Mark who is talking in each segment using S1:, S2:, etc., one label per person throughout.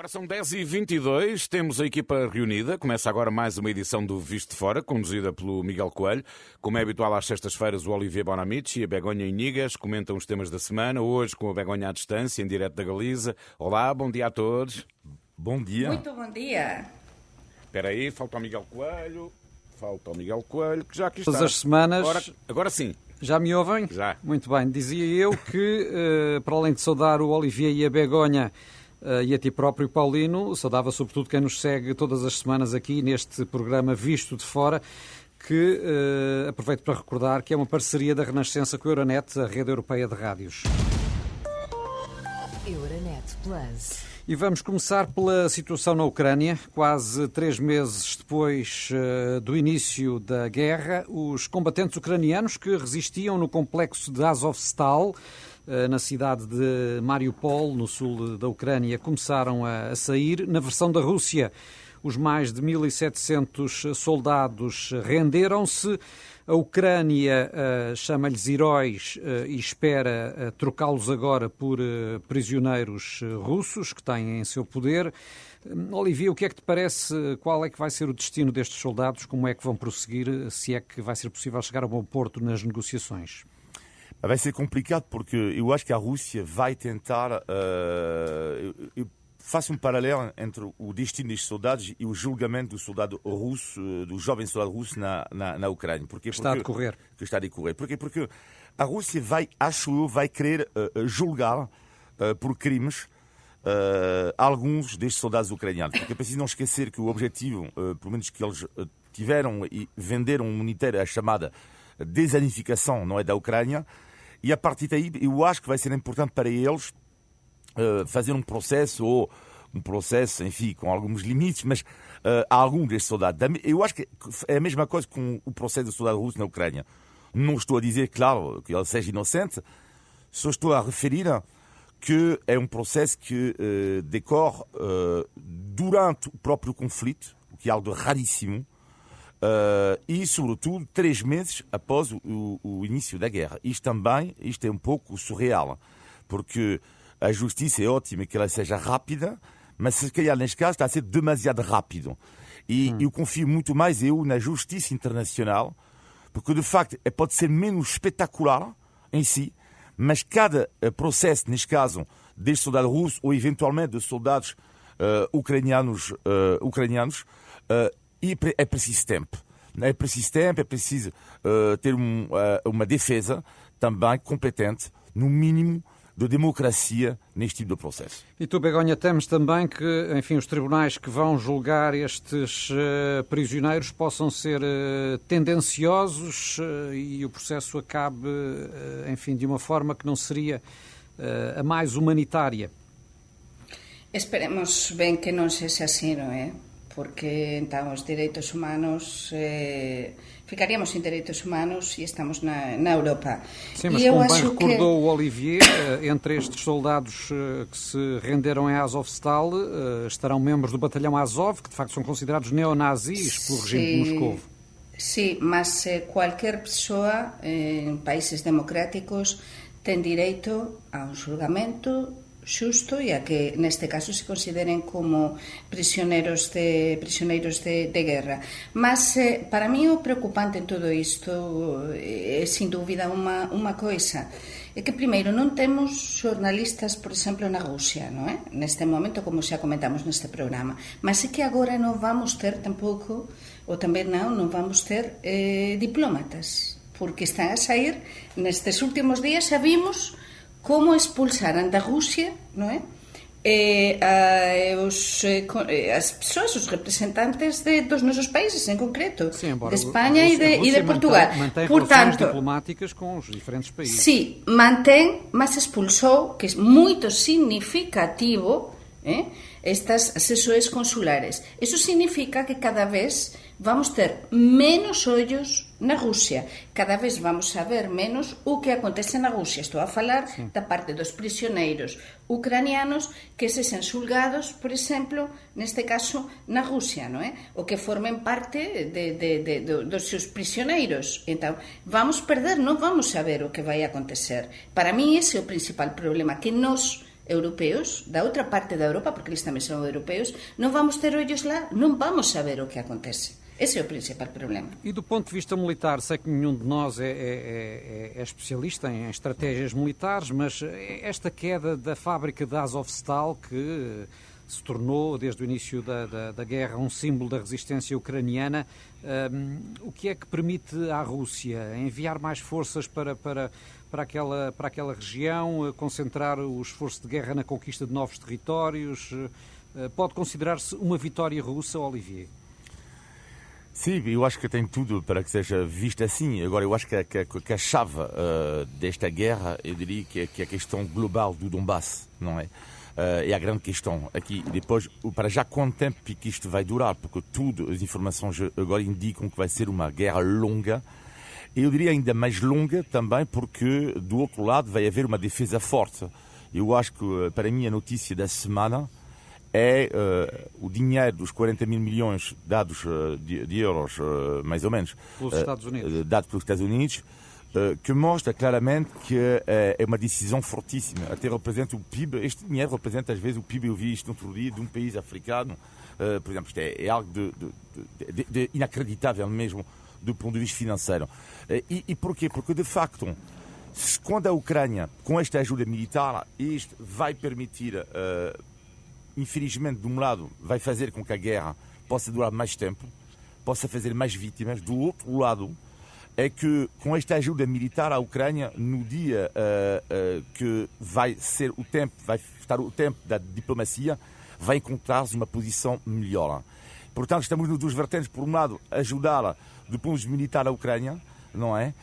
S1: Agora são 10h22, temos a equipa reunida. Começa agora mais uma edição do Visto de Fora, conduzida pelo Miguel Coelho. Como é habitual às sextas-feiras, o Olivier Bonamici e a Begonha Inigas comentam os temas da semana. Hoje com a Begonha à distância, em direto da Galiza. Olá, bom dia a todos.
S2: Bom dia.
S3: Muito bom dia.
S1: Espera aí, falta o Miguel Coelho, que já aqui está.
S4: Todas as semanas...
S1: Agora sim.
S4: Já me ouvem?
S1: Já.
S4: Muito bem. Dizia eu que, para além de saudar o Olivier e a Begonha, e a ti próprio, Paulino, saudava sobretudo quem nos segue todas as semanas aqui neste programa Visto de Fora, que aproveito para recordar que é uma parceria da Renascença com a Euronet, a rede europeia de rádios.
S5: Euronet Plus.
S4: E vamos começar pela situação na Ucrânia. Quase 3 meses depois do início da guerra, os combatentes ucranianos que resistiam no complexo de Azovstal, na cidade de Mariupol, no sul da Ucrânia, começaram a sair. Na versão da Rússia, os mais de 1.700 soldados renderam-se. A Ucrânia chama-lhes heróis e espera trocá-los agora por prisioneiros russos que têm em seu poder. Olivia, o que é que te parece? Qual é que vai ser o destino destes soldados? Como é que vão prosseguir? Se é que vai ser possível chegar a bom porto nas negociações?
S2: Vai ser complicado porque eu acho que a Rússia vai tentar... eu faço um paralelo entre o destino destes soldados e o julgamento do soldado russo, do jovem soldado russo na Ucrânia. Porque
S4: está a decorrer.
S2: Que está a decorrer. Porque a Rússia vai querer julgar por crimes alguns destes soldados ucranianos. Porque é preciso não esquecer que o objetivo, pelo menos que eles tiveram e venderam um unitário, a chamada desanificação, não é, da Ucrânia. E a partir daí, eu acho que vai ser importante para eles fazer um processo, enfim, com alguns limites, mas há alguns destes soldados. Eu acho que é a mesma coisa com o processo do soldado russo na Ucrânia. Não estou a dizer, claro, que ele seja inocente, só estou a referir que é um processo que decorre durante o próprio conflito, o que é algo raríssimo, e, sobretudo, 3 meses após o início da guerra. Isto é um pouco surreal, porque a justiça é ótima que ela seja rápida, mas se calhar neste caso está a ser demasiado rápido. E eu confio muito mais na justiça internacional, porque de facto pode ser menos espetacular em si, mas cada processo, neste caso, deste soldado russo ou eventualmente de soldados ucranianos, é preciso tempo. É preciso ter uma defesa também competente, no mínimo, de democracia neste tipo de processo.
S4: E tu, Begonha, temes também que, enfim, os tribunais que vão julgar estes prisioneiros possam ser tendenciosos e o processo acabe, enfim, de uma forma que não seria a mais humanitária.
S3: Esperemos bem que não seja assim, não é? Porque então os direitos humanos ficaríamos sem direitos humanos e estamos na Europa.
S4: Sim, mas como bem recordou o Olivier, entre estes soldados que se renderam em Azovstal estarão membros do batalhão Azov, que de facto são considerados neonazis pelo regime de Moscou.
S3: Sim, mas qualquer pessoa em países democráticos tem direito a um julgamento xusto e a que neste caso se consideren como prisioneiros de guerra. Mas para mí o preocupante en todo isto é sin dúbida unha coisa, é que primeiro non temos xornalistas, por exemplo, na Rusia, non é? Neste momento, como xa comentamos neste programa, mas é que agora non vamos ter tampouco, ou tamén non vamos ter diplomatas, porque están a sair nestes últimos días, xa vimos como expulsaran da Rusia, non é? As persoas, os representantes dos nosos países en concreto,
S4: sim,
S3: de Espanha e de Portugal.
S4: Mantém relações diplomáticas com os diferentes países.
S3: Sí, mantén, mas expulsou, que é moito significativo, estas asesores consulares. Eso significa que cada vez vamos ter menos ollos na Rusia. Cada vez vamos saber menos o que acontece na Rusia. Estou a falar da parte dos prisioneiros ucranianos que se sen xulgados, por exemplo, neste caso, na Rusia, non é? O que formen parte dos seus prisioneiros. Então, vamos perder, non vamos saber o que vai acontecer. Para mí, ese é o principal problema, que nós europeos, da outra parte da Europa, porque eles também são europeus, não vamos ter olhos lá, não vamos saber o que acontece. Esse é o principal problema.
S4: E do ponto de vista militar, sei que nenhum de nós é especialista em estratégias militares, mas esta queda da fábrica de Azovstal, que se tornou, desde o início da guerra, um símbolo da resistência ucraniana, o que é que permite à Rússia enviar mais forças para aquela região, concentrar o esforço de guerra na conquista de novos territórios? Pode considerar-se uma vitória russa, Olivier?
S2: Sim, eu acho que tem tudo para que seja visto assim. Agora, eu acho que a chave desta guerra, eu diria que é a questão global do Donbass, não é? É a grande questão aqui. Depois, para já, quanto tempo que isto vai durar? Porque todas as informações agora indicam que vai ser uma guerra longa. Eu diria ainda mais longa também porque, do outro lado, vai haver uma defesa forte. Eu acho que, para mim, a notícia da semana é o dinheiro dos 40 mil milhões dados de euros, mais ou menos,
S4: pelos Estados Unidos.
S2: Dados pelos Estados Unidos, que mostra claramente que é uma decisão fortíssima. Até representa o PIB, este dinheiro representa às vezes o PIB, eu vi isto no outro dia, de um país africano. Por exemplo, isto é algo de inacreditável mesmo do ponto de vista financeiro. E porquê? Porque, de facto, quando a Ucrânia, com esta ajuda militar, isto vai permitir... infelizmente, de um lado, vai fazer com que a guerra possa durar mais tempo, possa fazer mais vítimas. Do outro lado, é que com esta ajuda militar, a Ucrânia, no dia que vai estar o tempo da diplomacia, vai encontrar-se uma posição melhor. Portanto, estamos nos duas vertentes. Por um lado, ajudá-la do ponto de vista militar a Ucrânia, não é?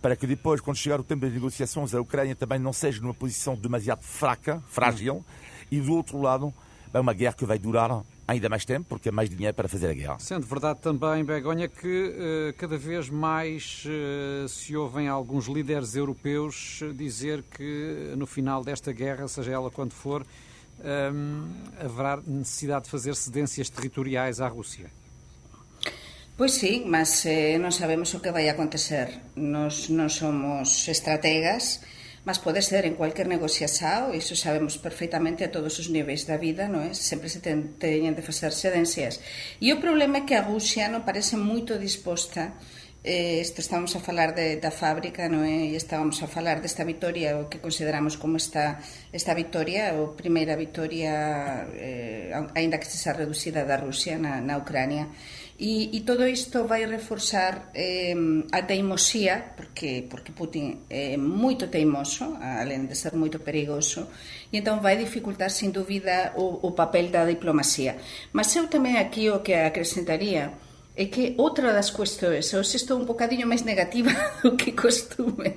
S2: Para que depois, quando chegar o tempo das negociações, a Ucrânia também não seja numa posição demasiado frágil. E do outro lado, é uma guerra que vai durar ainda mais tempo, porque é mais dinheiro para fazer a guerra.
S4: Sendo verdade também, Begonha, que cada vez mais se ouvem alguns líderes europeus dizer que no final desta guerra, seja ela quando for, haverá necessidade de fazer cedências territoriais à Rússia.
S3: Pois sim, mas non sabemos o que vai acontecer. Nós non somos estrategas, mas pode ser en cualquier negociação, iso sabemos perfeitamente a todos os níveis da vida, non é? Sempre se teñen de facer cedencias. E o problema é que a Rusia non parece moito disposta. Estamos a falar da fábrica, non é? E estábamos a falar desta vitoria, o que consideramos como esta vitoria, a primeira vitoria, aínda que sexa reducida da Rusia na Ucrania. E todo isto vai reforzar a teimosía, porque Putin é moito teimoso, além de ser moito perigoso, e entón vai dificultar, sin dúbida, o papel da diplomacia. Mas eu tamén aquí o que acrescentaría é que outra das cuestións, hoxe estou un bocadinho máis negativa do que costume,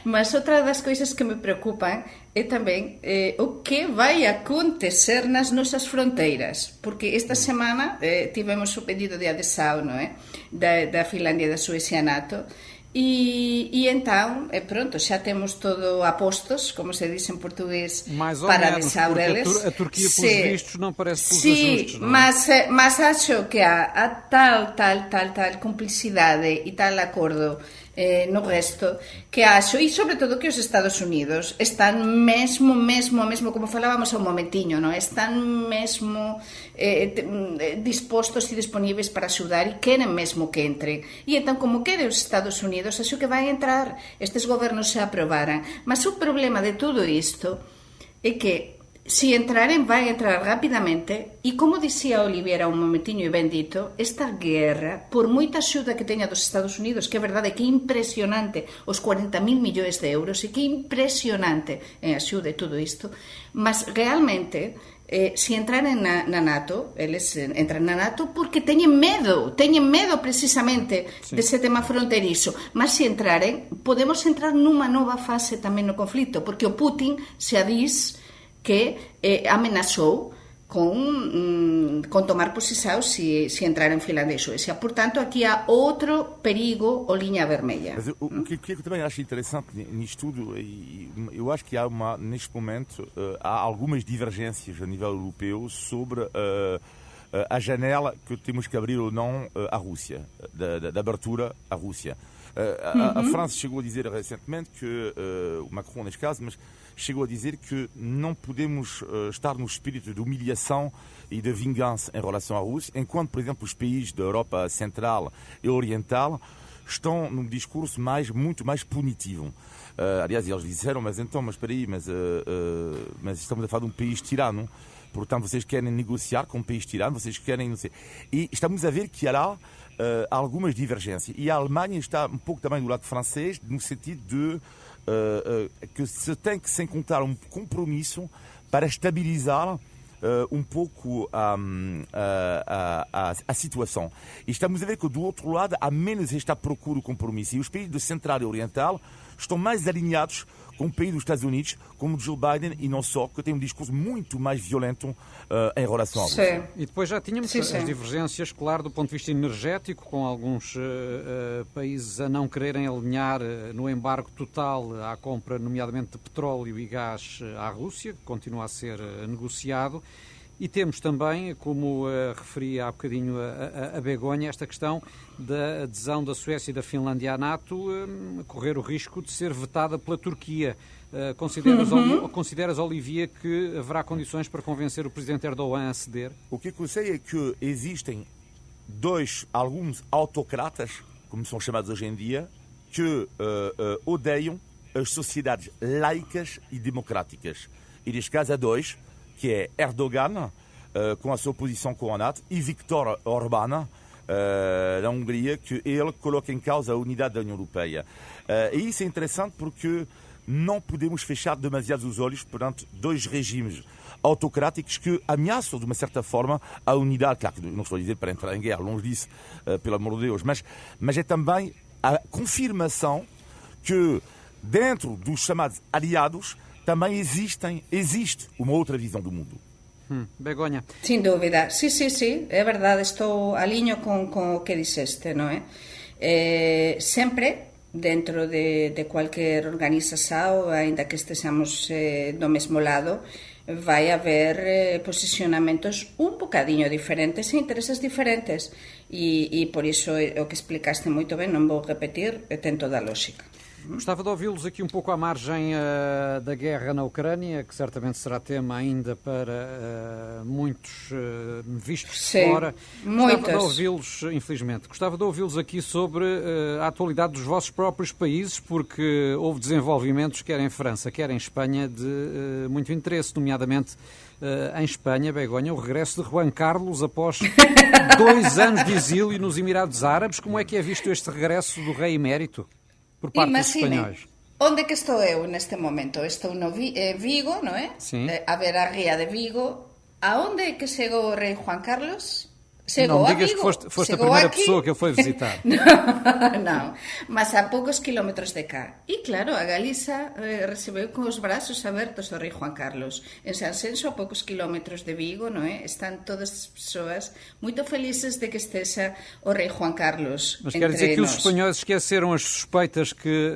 S3: mas outra das coisas que me preocupan é tamén o que vai acontecer nas nosas fronteiras, porque esta semana tivemos o pedido de adesão, non é? Da Finlandia e da Suecia a NATO, e então, pronto, xa temos todo a postos, como se diz em português, para adesar eles.
S4: A Turquia, pelos vistos, não parece pelos ajustes, não
S3: é? Mas acho que há tal cumplicidade e tal acordo no resto, que acho, e sobre todo que os Estados Unidos están mesmo, como falábamos há un momentiño, non? Están mesmo dispostos e disponíveis para axudar e queren mesmo que entre. E entón, como quere os Estados Unidos, acho que vai entrar, estes gobernos se aprobaran. Mas o problema de todo isto é que se entraren, vai entrar rapidamente, e como dicía Olivier un momentiño e ben dito, esta guerra, por moita axuda que teña dos Estados Unidos, que é verdade que é impresionante os 40.000 millóns de euros, e que é impresionante en axuda e todo isto, mas realmente, se entraren na NATO, eles entran na NATO porque teñen medo precisamente dese tema fronterizo, mas se entraren, podemos entrar nunha nova fase tamén no conflito, porque o Putin se adís que amenazou con tomar posição se entrar en Finlandia e Suécia. Portanto, aqui há outro perigo ou linha vermelha.
S2: Mas o que eu também acho interessante nisto tudo, eu acho que há neste momento há algumas divergências a nível europeu sobre a janela que temos que abrir ou não à Rússia, da abertura à Rússia. A França chegou a dizer recentemente que o Macron, neste caso, mas chegou a dizer que não podemos estar no espírito de humilhação e de vingança em relação à Rússia, enquanto, por exemplo, os países da Europa Central e Oriental estão num discurso muito mais punitivo. Aliás, eles disseram, mas espera aí, mas estamos a falar de um país tirano, portanto vocês querem negociar com um país tirano, vocês querem, não sei. E estamos a ver que há lá algumas divergências. E a Alemanha está um pouco também do lado francês, no sentido de que se tem que se encontrar um compromisso para estabilizar um pouco a situação. E estamos a ver que do outro lado há menos esta procura do compromisso. E os países do Central e Oriental estão mais alinhados com o país dos Estados Unidos, como Joe Biden, e não só, que tem um discurso muito mais violento em relação à Rússia.
S4: E depois já tínhamos as divergências, claro, do ponto de vista energético, com alguns países a não quererem alinhar no embargo total à compra, nomeadamente de petróleo e gás à Rússia, que continua a ser negociado. E temos também, como referia há bocadinho a Begonha, esta questão da adesão da Suécia e da Finlândia à NATO correr o risco de ser vetada pela Turquia. Consideras, Olivia, que haverá condições para convencer o presidente Erdogan a ceder?
S2: O que eu sei é que existem alguns autocratas, como são chamados hoje em dia, que odeiam as sociedades laicas e democráticas. E neste caso há dois, que é Erdogan, com a sua posição com a NATO, e Viktor Orbán, da Hungria, que ele coloca em causa a unidade da União Europeia. E isso é interessante porque não podemos fechar demasiado os olhos perante dois regimes autocráticos que ameaçam, de uma certa forma, a unidade. Claro que não estou a dizer para entrar em guerra, longe disso, pelo amor de Deus, mas é também a confirmação que, dentro dos chamados aliados, também existe uma outra visão do mundo.
S4: Begonha.
S3: Sin dúbida, sí, é verdade, estou alinho con o que dixeste, non é? Sempre dentro de cualquier organización, ainda que estexamos do mesmo lado, vai haber posicionamentos un bocadiño diferentes e intereses diferentes, e por iso o que explicaste moito ben, non vou repetir, ten toda a lógica.
S4: Gostava de ouvi-los aqui um pouco à margem da guerra na Ucrânia, que certamente será tema ainda para muitos vistos de fora. Gostava de ouvi-los, infelizmente, gostava de ouvi-los aqui sobre a atualidade dos vossos próprios países, porque houve desenvolvimentos, quer em França, quer em Espanha, de muito interesse, nomeadamente em Espanha, Begonha, o regresso de Juan Carlos após 2 anos de exílio nos Emirados Árabes. Como é que é visto este regresso do rei emérito por parte dos espanhóis?
S3: Onde que estou eu neste momento? Estou no Vigo, non é?
S4: Sim.
S3: A ver a ría de Vigo. Aonde é que chegou o rei Juan Carlos?
S4: Não digas que foste a primeira pessoa que ele foi visitar.
S3: Não, mas a poucos quilómetros de cá. E claro, a Galiza recebeu com os braços abertos o rei Juan Carlos. En Sanxenxo, a poucos quilómetros de Vigo, non é? Están todas as persoas muito felizes de que esteja o rei Juan Carlos
S4: entre nós. Mas quer dizer que os espanhóis esqueceram as suspeitas que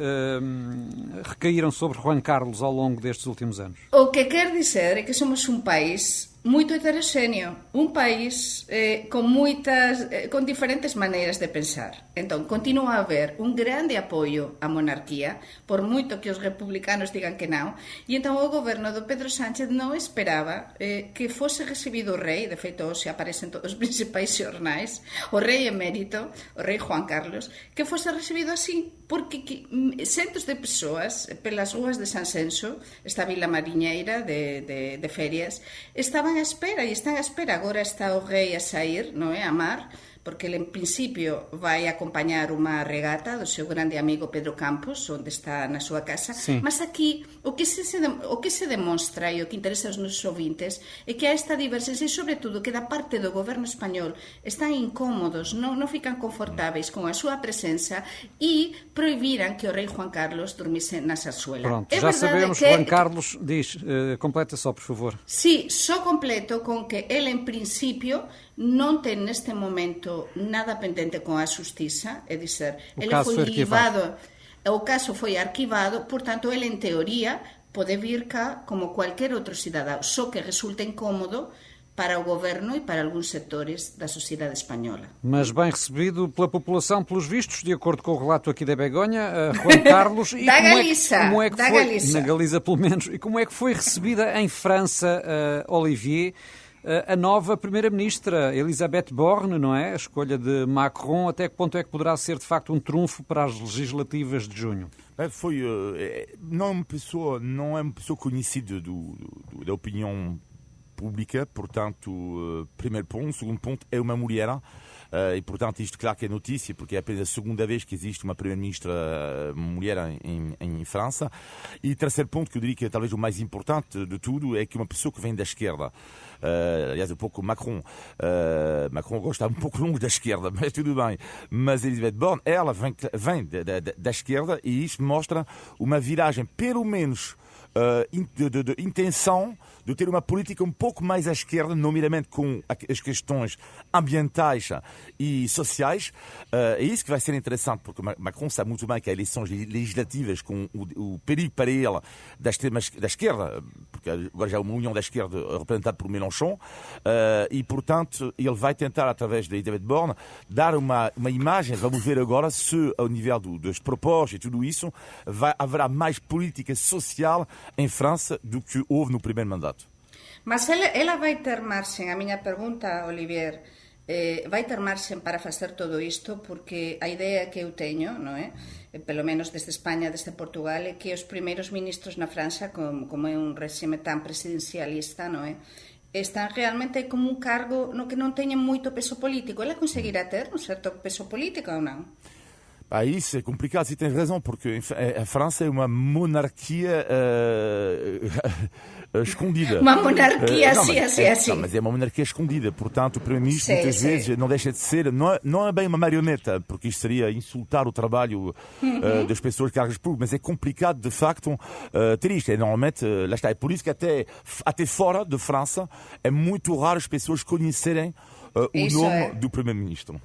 S4: recaíram sobre Juan Carlos ao longo destes últimos anos?
S3: O que quer dizer é que somos um país muito heterogéneo, un país con diferentes maneiras de pensar. Entón, continúa a haber un grande apoio á monarquía, por moito que os republicanos digan que non, e entón o goberno do Pedro Sánchez non esperaba que fose recibido o rei, de feito hoxe aparecen todos os principais xornais, o rei emérito, o rei Juan Carlos, que fose recibido así, porque centos de persoas pelas rúas de Sanxenxo, esta vila mariñeira de ferias, estaban a espera, e están a espera. Agora está o rei a sair, non é, a mar, porque ele en principio vai acompañar unha regata do seu grande amigo Pedro Campos, onde está na súa casa.
S4: Sí.
S3: Mas aquí o que se demonstra e o que interesa aos nosos ouvintes é que há esta diversidade e, sobre tudo, que da parte do goberno español están incómodos, non fican confortáveis con a súa presenza e prohibiran que o rei Juan Carlos dormise na Sarsuela.
S4: Pronto, já sabemos, que Juan Carlos diz, completa só, por favor.
S3: Sí, só completo con que ele, en principio, non ten neste momento nada pendente con a xustiza, é dizer, ele foi livado, o caso foi arquivado, portanto, ele, en teoría, pode vir cá como cualquier outro cidadão, só que resulta incómodo para o governo e para alguns setores da sociedade espanhola.
S4: Mas bem recebido pela população, pelos vistos, de acordo com o relato aqui da Begonha, Juan Carlos. E
S3: da Galiza,
S4: como é que
S3: da
S4: foi,
S3: Galiza.
S4: na Galiza pelo menos, e como é que foi recebida em França, Olivier, a nova Primeira-Ministra, Elisabeth Borne, não é? A escolha de Macron, até que ponto é que poderá ser de facto um trunfo para as legislativas de junho?
S2: Não é uma pessoa conhecida da opinião pública, portanto, primeiro ponto. Segundo ponto, é uma mulher. E, portanto, isto, claro que é notícia, porque é apenas a segunda vez que existe uma primeira-ministra mulher em França. E terceiro ponto, que eu diria que é talvez o mais importante de tudo, é que uma pessoa que vem da esquerda, aliás, um pouco Macron gosta um pouco longe da esquerda, mas tudo bem. Mas Elisabeth Borne, ela vem da esquerda, e isso mostra uma viragem, pelo menos, de intenção de ter uma política um pouco mais à esquerda, nomeadamente com as questões ambientais e sociais. É isso que vai ser interessante, porque Macron sabe muito bem que as eleições legislativas, com o perigo para ele da esquerda, porque agora já é uma união da esquerda representada por Mélenchon, e, portanto, ele vai tentar, através de Elisabeth Borne, dar uma imagem. Vamos ver agora se, ao nível dos propósitos e tudo isso, haverá mais política social em França do que houve no primeiro mandato.
S3: Mas ela vai ter marxen, a miña pergunta, Olivier, vai ter marxen para facer todo isto, porque a idea que eu teño, non é? Pelo menos desde España, desde Portugal, é que os primeiros ministros na França, como é un regime tan presidencialista, non é? Están realmente como un cargo no que non teñen moito peso político. Ela conseguirá ter un certo peso político ou non?
S2: Isso é complicado, você tem razão, porque a França é uma monarquia escondida.
S3: Uma monarquia, assim.
S2: Não, mas é uma monarquia escondida, portanto o Primeiro-Ministro muitas vezes não deixa de ser, não é bem uma marioneta, porque isto seria insultar o trabalho das pessoas de cargos públicos, mas é complicado de facto ter isto. Normalmente, lá está, é por isso que até fora de França é muito raro as pessoas conhecerem o nome do Primeiro-Ministro.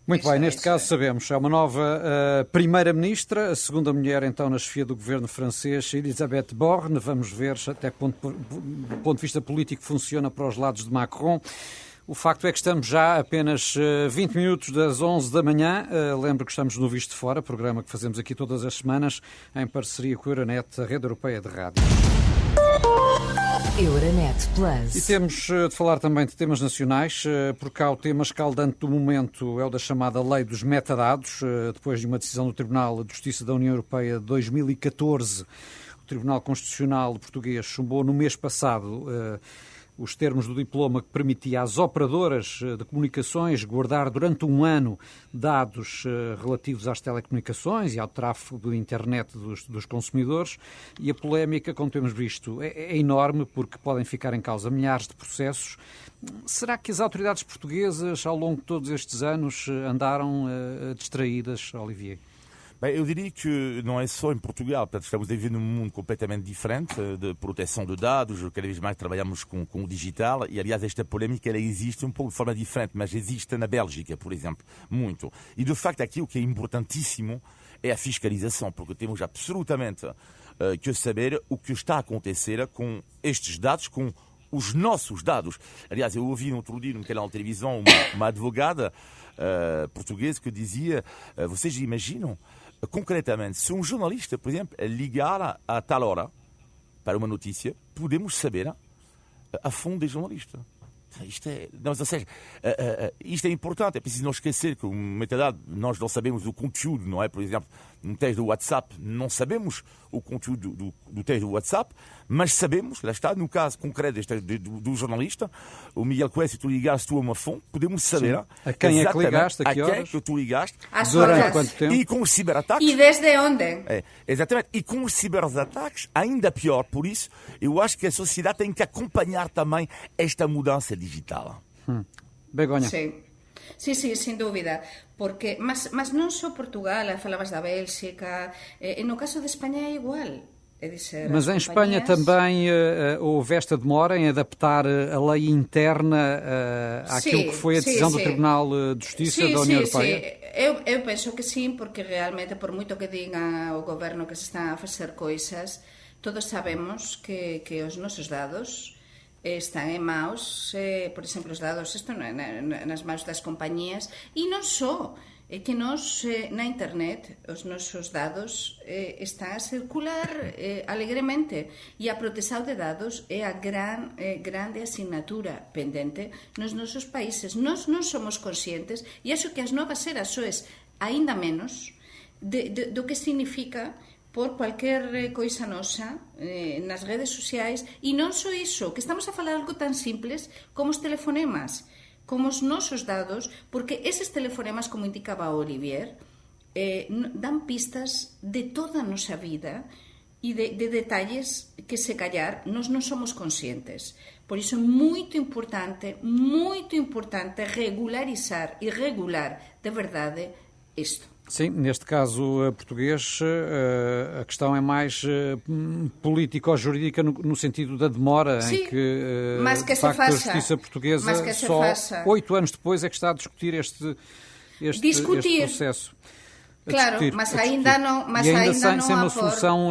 S4: Muito bem, neste caso sabemos, é uma nova Primeira-Ministra, a segunda mulher então na chefia do governo francês, Elisabeth Borne. Vamos ver até que ponto, do ponto de vista político, funciona para os lados de Macron. O facto é que estamos já a apenas 20 minutos das 11 da manhã. Lembro que estamos no Visto de Fora, programa que fazemos aqui todas as semanas, em parceria com a Euronet, a rede europeia de rádio.
S5: Euronet Plus.
S4: E temos de falar também de temas nacionais, por cá o tema escaldante do momento é o da chamada Lei dos Metadados, depois de uma decisão do Tribunal de Justiça da União Europeia de 2014. O Tribunal Constitucional português chumbou no mês passado os termos do diploma que permitia às operadoras de comunicações guardar durante um ano dados relativos às telecomunicações e ao tráfego de internet dos consumidores, e a polémica, como temos visto, é enorme, porque podem ficar em causa milhares de processos. Será que as autoridades portuguesas, ao longo de todos estes anos, andaram distraídas, Olivier?
S2: Bem, eu diria que não é só em Portugal. Portanto, estamos a viver num mundo completamente diferente de proteção de dados. Cada vez mais trabalhamos com o digital. E, aliás, esta polémica ela existe um pouco de forma diferente, mas existe na Bélgica, por exemplo, muito. E, de facto, aqui o que é importantíssimo é a fiscalização, porque temos absolutamente que saber o que está a acontecer com estes dados, com os nossos dados. Aliás, eu ouvi no outro dia, num canal de televisão, uma advogada portuguesa que dizia, vocês imaginam, concretamente, se um jornalista, por exemplo, ligar a tal hora para uma notícia, podemos saber a fundo do jornalista. Isto é importante, é preciso não esquecer que, metadado, nós não sabemos o conteúdo, não é? Por exemplo, num texto do WhatsApp, não sabemos o conteúdo do texto do WhatsApp, mas sabemos, lá está, no caso concreto do jornalista, o Miguel Coelho, se tu ligaste a uma fonte, podemos saber
S4: a quem é que ligaste, a que horas,
S2: quem é que tu ligaste,
S4: durante quanto tempo,
S2: e com os ciberataques.
S3: E desde onde?
S2: Exatamente, e com os ciberataques, ainda pior. Por isso, eu acho que a sociedade tem que acompanhar também esta mudança digital.
S4: Begonha.
S3: Sí, sin dúbida, porque mas non só Portugal, falabas da Bélxica, no caso de Espanha é igual.
S4: Mas em Espanha também houve esta demora em adaptar a lei interna àquilo que foi a decisão do Tribunal de Justiça da União Europeia?
S3: Eu penso que sim, porque realmente, por moito que diga o goberno que se están a facer coisas, todos sabemos que os nosos dados están en maus, por exemplo, os dados nas maus das compañías, e non só, é que nos na internet os nosos dados están a circular alegremente, e a protección de dados é a grande asignatura pendente nos nosos países. Nós non somos conscientes, e acho que as novas eras soes aínda menos do que significa por cualquier coisa nosa nas redes sociais, e non só iso, que estamos a falar algo tan simples como os telefonemas, como os nosos dados, porque eses telefonemas, como indicaba Olivier, dan pistas de toda a nosa vida e de detalles que, se callar, nós non somos conscientes. Por iso é moito importante regularizar e regular de verdade isto.
S4: Sim, neste caso português, a questão é mais político-jurídica no sentido da demora,
S3: sim,
S4: em que,
S3: de facto, a justiça portuguesa
S4: só 8 anos depois é que está a discutir este processo.
S3: Claro, mas ainda não
S4: sem uma solução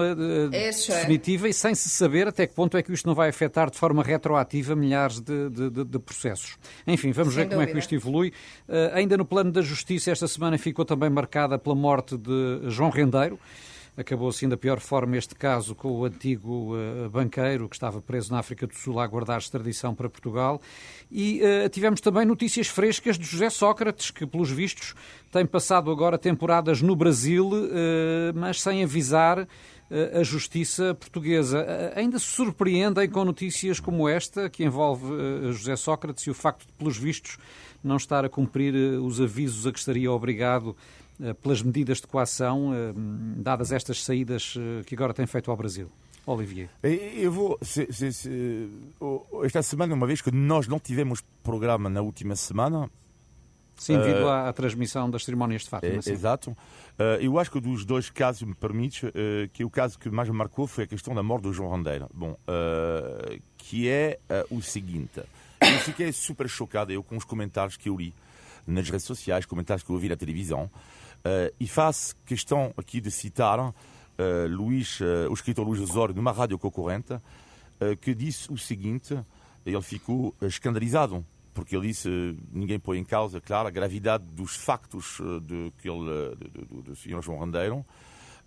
S4: definitiva e sem se saber até que ponto é que isto não vai afetar de forma retroativa milhares de processos. Enfim, vamos ver como é que isto evolui. Ainda no plano da justiça, esta semana ficou também marcada pela morte de João Rendeiro. Acabou assim da pior forma este caso com o antigo banqueiro que estava preso na África do Sul a aguardar extradição para Portugal. E tivemos também notícias frescas de José Sócrates, que pelos vistos tem passado agora temporadas no Brasil, mas sem avisar a justiça portuguesa. Ainda se surpreendem com notícias como esta, que envolve José Sócrates e o facto de, pelos vistos, não estar a cumprir os avisos a que estaria obrigado pelas medidas de coação, dadas estas saídas que agora tem feito ao Brasil. Olivier.
S2: Eu vou... esta semana, uma vez que nós não tivemos programa na última semana...
S4: Sim, devido à transmissão das cerimónias de Fátima.
S2: Exato. Eu acho que dos dois casos, me permites, que o caso que mais me marcou foi a questão da morte do João Rendeiro. Bom, que é o seguinte. Eu fiquei super chocado com os comentários que eu li nas redes sociais, comentários que eu ouvi na televisão. E faço questão aqui de citar o escritor Luís Osório, numa rádio concorrente, que disse o seguinte, ele ficou escandalizado, porque ele disse, ninguém põe em causa, claro, a gravidade dos factos do Sr. João Rendeiro.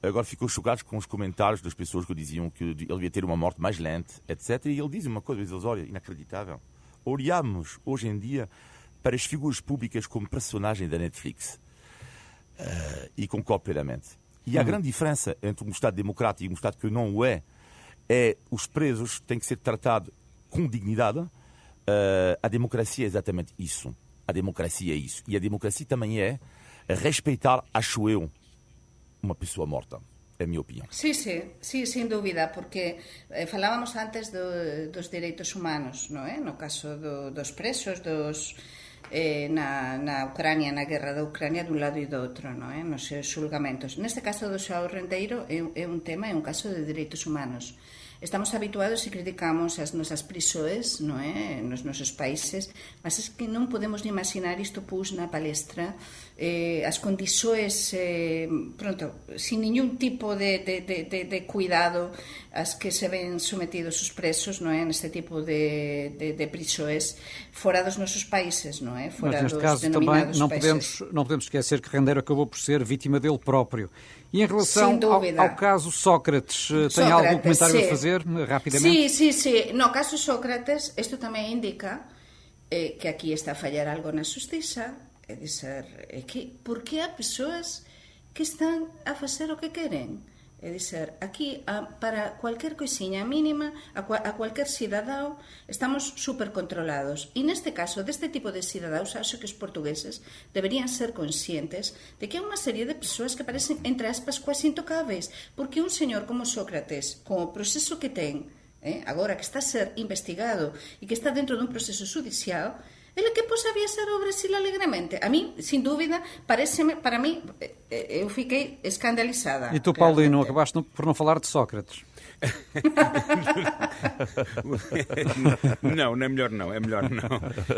S2: Agora ficou chocado com os comentários das pessoas que diziam que ele devia ter uma morte mais lenta, etc. E ele diz uma coisa, Luís Osório, inacreditável. Olhamos, hoje em dia, para as figuras públicas como personagens da Netflix. E concordo plenamente. E a grande diferença entre um Estado democrático e um Estado que não o é os presos têm que ser tratados com dignidade. A democracia é exatamente isso. A democracia é isso. E a democracia também é respeitar, acho eu, uma pessoa morta. É a minha opinião.
S3: Sí, sin dúbida, porque falábamos antes dos direitos humanos, non é? No caso dos presos, na Ucrania, na guerra da Ucrania, dun lado e do outro, non é? Nos seus xulgamentos. Neste caso do João Rendeiro é un tema, é un caso de direitos humanos. Estamos habituados e criticamos as nosas prisoes, non é? Nos nosos países, mas é que non podemos ni imaginar, isto pus na palestra, as condições, sin ningún tipo de cuidado as que se ven sometidos os presos, non é? Neste tipo de prisoes fora dos nosos países, non é? Fora
S4: mas neste caso também não podemos esquecer que Rendeiro acabou por ser vítima dele próprio. E em relação ao caso Sócrates, tem algum comentário a fazer, rapidamente?
S3: Sí. No caso Sócrates, isto tamén indica que aquí está a fallar algo na justiza, é dizer, por que há persoas que están a facer o que queren? É dizer, aquí, para cualquier coisiña mínima, a cualquier cidadão, estamos super controlados. E neste caso, deste tipo de cidadaos, acho que os portugueses deberían ser conscientes de que há unha serie de persoas que parecen, entre aspas, quase intocáveis. Porque un señor como Sócrates, con o proceso que ten, agora que está a ser investigado e que está dentro dun proceso judicial, Ele que posa viaxar ao Brasil alegremente. A mí, sin dúbida, para mí, eu fiquei escandalizada.
S4: E tu, Paulino, acabaste por não falar de Sócrates.
S1: Não, é melhor não.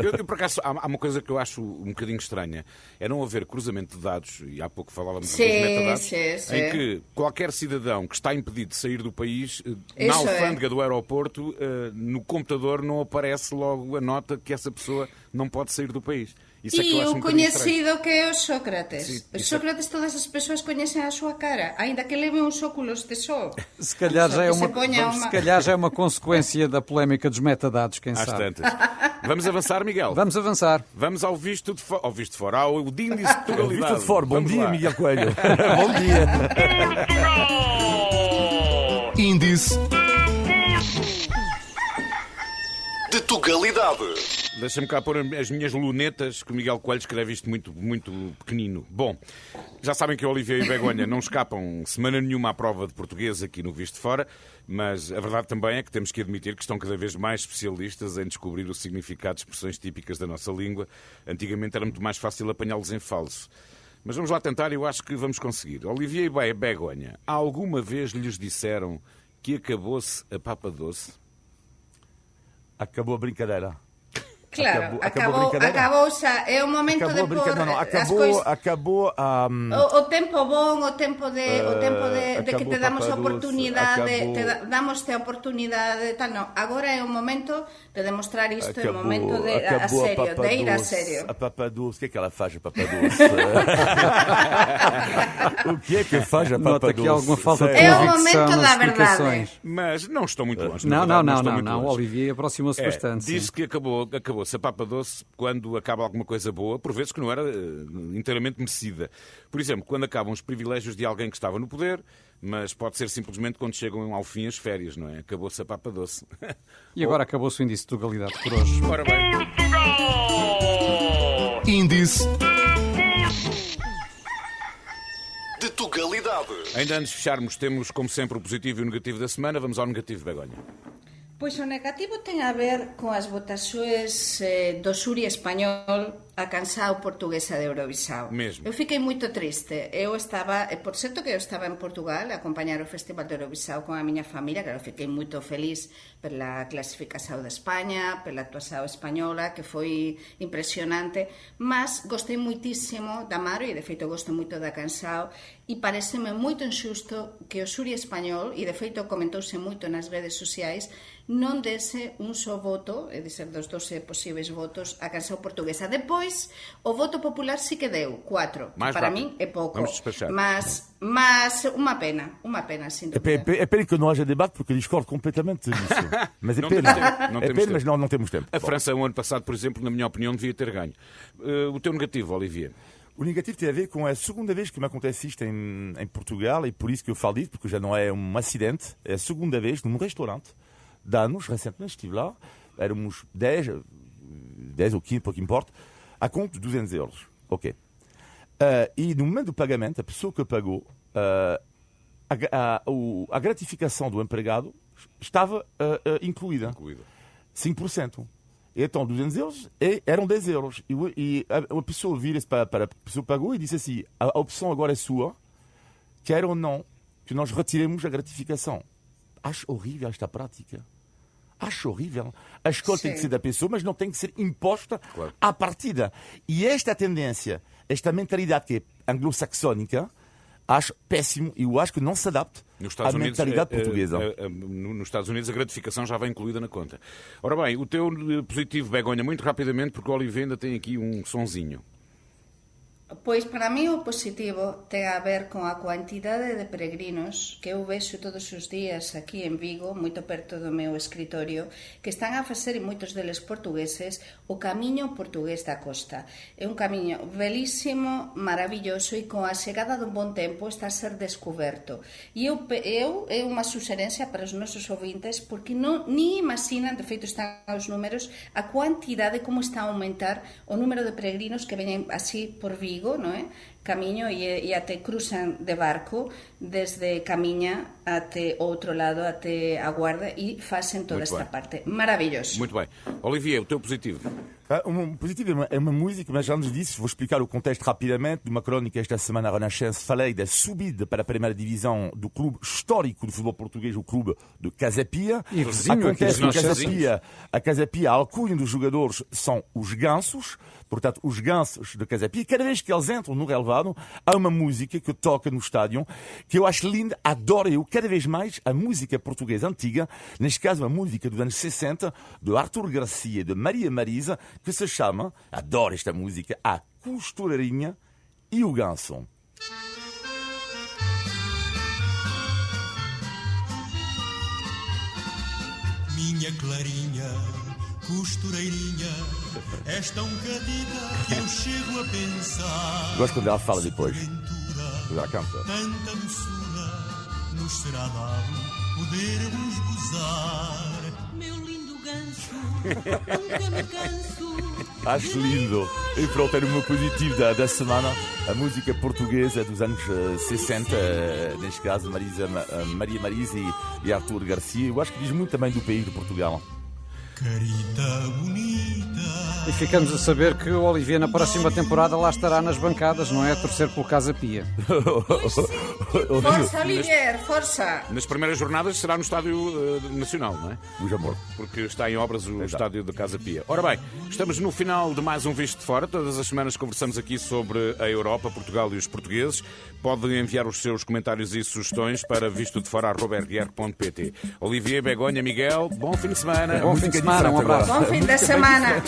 S1: Eu, por acaso, há uma coisa que eu acho um bocadinho estranha. É não haver cruzamento de dados, e há pouco falávamos dos metadados, em que qualquer cidadão que está impedido de sair do país, na alfândega do aeroporto, no computador não aparece logo a nota que essa pessoa não pode sair do país. Isso é que eu acho
S3: o coñecido que é o Sócrates.
S1: Sí,
S3: o Sócrates, todas as persoas coñecen a súa cara, aínda que leve uns óculos de sol.
S4: Se calhar já é uma consequência da polémica dos metadados, quem
S1: Às
S4: sabe.
S1: tantas. Vamos avançar, Miguel?
S4: Vamos avançar.
S1: Vamos ao visto de fora. Ao visto de fora, ao índice de pluralidade.
S2: Visto de fora. Bom
S1: Vamos
S2: dia,
S1: lá.
S2: Miguel Coelho. Bom dia.
S5: Índice de Tugalidade.
S1: Deixa-me cá pôr as minhas lunetas, que o Miguel Coelho escreve isto muito, muito pequenino. Bom, já sabem que a Olivia e a Begonha não escapam semana nenhuma à prova de português aqui no Visto de Fora, mas a verdade também é que temos que admitir que estão cada vez mais especialistas em descobrir o significado de expressões típicas da nossa língua. Antigamente era muito mais fácil apanhá-los em falso. Mas vamos lá tentar e eu acho que vamos conseguir. Olivia e Begonha, alguma vez lhes disseram que acabou-se a papa doce?
S2: Acabou a brincadeira.
S3: Claro,
S2: acabou a brincadeira?
S3: acabou xa, é o momento de pôr as coisas...
S2: Acabou a...
S3: O tempo bon, o tempo de que te damos a oportunidade, damos-te a oportunidade, tal, non. Agora é o momento de demostrar isto, é o momento de a sério, de ir a sério.
S2: A papa doce, o que é que ela faz, a papa doce? O que é que faz a papa
S4: Nota
S2: doce?
S4: que há alguma falta de
S3: É o
S4: convicção
S3: momento
S4: nas
S3: da verdade.
S4: explicações.
S1: Mas não estou muito longe.
S4: Não,
S1: estou muito longe.
S4: Olivia aproximou-se bastante.
S1: Disse que acabou-se a papa doce quando acaba alguma coisa boa, por vezes que não era inteiramente merecida. Por exemplo, quando acabam os privilégios de alguém que estava no poder, mas pode ser simplesmente quando chegam ao fim as férias, não é? Acabou-se a papa doce.
S4: E agora acabou-se o índice de Tugalidade por hoje.
S1: Ora bem.
S5: Índice de Tugalidade.
S1: Ainda antes de fecharmos, temos como sempre o positivo e o negativo da semana. Vamos ao negativo, Begonha.
S3: Pois o negativo ten a ver con as votaxoes do Suri español a Canção Portuguesa de Eurovisão.
S1: Mesmo.
S3: Eu fiquei moito triste. Eu estaba, por certo que eu estaba en Portugal a acompañar o Festival de Eurovisão con a miña familia, claro, fiquei moito feliz pela clasificación de España, pela actuación española, que foi impresionante, mas gostei moitísimo da Maro, e de feito gosto moito da Canção, e pareceme moito injusto que o Suri español, e de feito comentouse moito nas redes sociais, non dese un só voto, é dizer, dos 12 posibles votos, a Canção Portuguesa. Depois, o voto popular sí que deu 4, que para min é pouco.
S1: Vamos despachar.
S3: Mas unha pena, sin dúvida.
S2: É pena que não haja debate, porque eu discordo completamente disso. Mas é
S1: Não
S2: pena.
S1: temos tempo, não
S2: É
S1: temos
S2: pena,
S1: tempo.
S2: mas não temos tempo.
S1: A França, o ano passado, por exemplo, na minha opinião, devia ter ganho. O teu negativo, Olivia?
S2: O negativo tem a ver com a segunda vez que me acontece isto em Portugal, e por isso que eu falo disso, porque já não é um acidente, é a segunda vez num restaurante de anos, recentemente estive lá, éramos 10 ou 15, pouco importa, a conta de 200 euros. Ok. E no momento do pagamento, a pessoa que pagou, a gratificação do empregado estava incluída. 5%. Então, 200 euros eram 10 euros. E a pessoa vira-se para a pessoa que pagou e disse assim, a opção agora é sua, quer ou não que nós retiremos a gratificação. Acho horrível esta prática. Acho horrível. A escolha tem que ser da pessoa, mas não tem que ser imposta à partida. E esta tendência, esta mentalidade que é anglo-saxónica, acho péssimo e eu acho que não se adapta à mentalidade portuguesa.
S1: Nos Estados Unidos a gratificação já vem incluída na conta. Ora bem, o teu positivo, Begonha, muito rapidamente, porque o Oliveira ainda tem aqui um sonzinho.
S3: Pois para mí o positivo ten a ver con a cuantidade de peregrinos que eu vexo todos os días aquí en Vigo, moito perto do meu escritorio, que están a facer, e moitos deles portugueses, o camiño portugués da costa. É un camiño belísimo, maravilloso, e con a chegada dun bon tempo está a ser descoberto. E eu é unha suxerencia para os nosos ouvintes, porque ni imaginan, de feito están os números, a cuantidade, como está a aumentar o número de peregrinos que veñen así por Vigo, non é? camiño e até cruzan de barco desde Camiña até o outro lado, até a Guarda, e fazem toda esta parte. Maravilhoso.
S1: Muito bem. Olivier, o teu positivo?
S2: Um positivo é uma música, mas antes disso vou explicar o contexto rapidamente de uma crónica esta semana à Renascença. Falei da subida para a primeira divisão do clube histórico do futebol português, o clube de Casa Pia.
S4: E vizinho
S2: Acontece
S4: aqui,
S2: que a Casa Pia, a alcunha dos jogadores são os gansos, portanto os gansos de Casa Pia. Cada vez que eles entram no relevado, há uma música que toca no estádio, que eu acho linda, adoro eu cada vez mais a música portuguesa antiga, neste caso uma música dos anos 60, de Artur Garcia, de Maria Marisa, que se chama, adoro esta música, A Costureirinha e o Ganso.
S6: Minha Clarinha, costureirinha, és tão querida que eu chego a pensar.
S2: Gosto quando ela fala depois.
S6: Quando
S2: ela canta.
S6: Tanta doçura nos será dado podermos gozar. Meu lindo ganso, nunca me canso.
S2: Acho lindo. E pronto, era o meu positivo da semana. A música portuguesa dos anos 60, neste caso Maria Marisa e Artur Garcia. Eu acho que diz muito também do país de Portugal.
S6: Carita bonita.
S4: E ficamos a saber que o Olivier na próxima temporada lá estará nas bancadas, não é? A torcer pelo Casa Pia.
S3: Força, Olivier, força!
S1: Nas primeiras jornadas será no Estádio Nacional, não é?
S2: O Jamor.
S1: Porque está em obras o Estádio da Casa Pia. Ora bem, estamos no final de mais um Visto de Fora. Todas as semanas conversamos aqui sobre a Europa, Portugal e os portugueses. Podem enviar os seus comentários e sugestões para vistodefora@rr.pt. Olivier, Begonha, Miguel, bom fim de semana.
S4: Bom fim de semana, um abraço.
S3: Bom fim da semana!